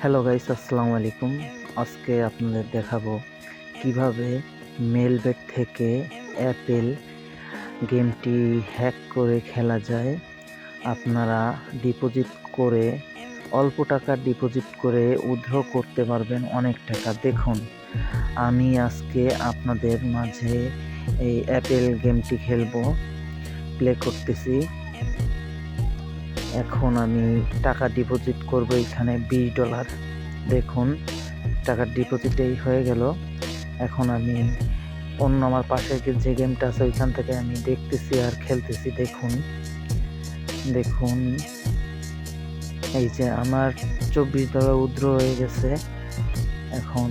Hello guys, আসসালামু আলাইকুম। আজকে আপনাদের দেখাবো কিভাবে মেলবেট থেকে অ্যাপেল গেমটি হ্যাক করে খেলা যায়। আপনারা ডিপোজিট করে অল্প টাকা ডিপোজিট করে উইথড্র করতে পারবেন অনেক টাকা। দেখুন, আমি আজকে আপনাদের মাঝে এই অ্যাপেল গেমটি খেলবো, প্লে করতেছি। এখন আমি টাকা ডিপোজিট করব এখানে $20। দেখুন, টাকার ডিপোজিটেই হয়ে গেল। এখন আমি অন্য আমার পাশে যে গেমটা আছে ওইখান থেকে আমি দেখতেছি আর খেলতেছি। দেখুন দেখুন এই যে আমার $24 উইথড্র হয়ে গেছে। এখন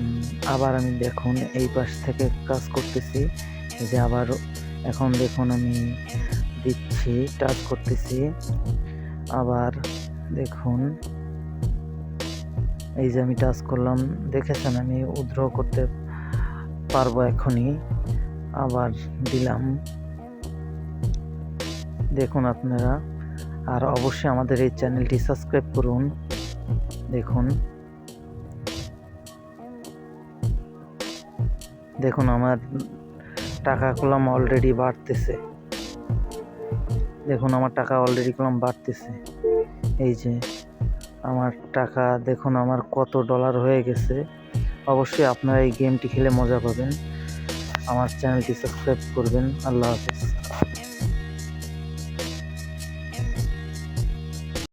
আবার আমি দেখুন এই পাশ থেকে কাজ করতেছি। এই যে আবার এখন দেখুন আমি দিচ্ছি, টাচ করতেছি। আবার দেখুন এই যে আমি টাচ করলাম, দেখেছেন আমি উইথড্র করতে পারবো এখনই। আবার দিলাম, দেখুন আপনারা। আর অবশ্যই আমাদের এই চ্যানেলটি সাবস্ক্রাইব করুন। দেখুন দেখুন আমার টাকা কলাম অলরেডি বাড়তেছে। দেখুন আমার টাকা অলরেডি কলাম বাড়তেছে। এই যে আমার টাকা দেখুন আমার কত ডলার হয়ে গেছে। অবশ্যই আপনারা এই গেমটি খেলে মজা পাবেন। আমার চ্যানেলটি সাবস্ক্রাইব করবেন। আল্লাহ হাফেজ।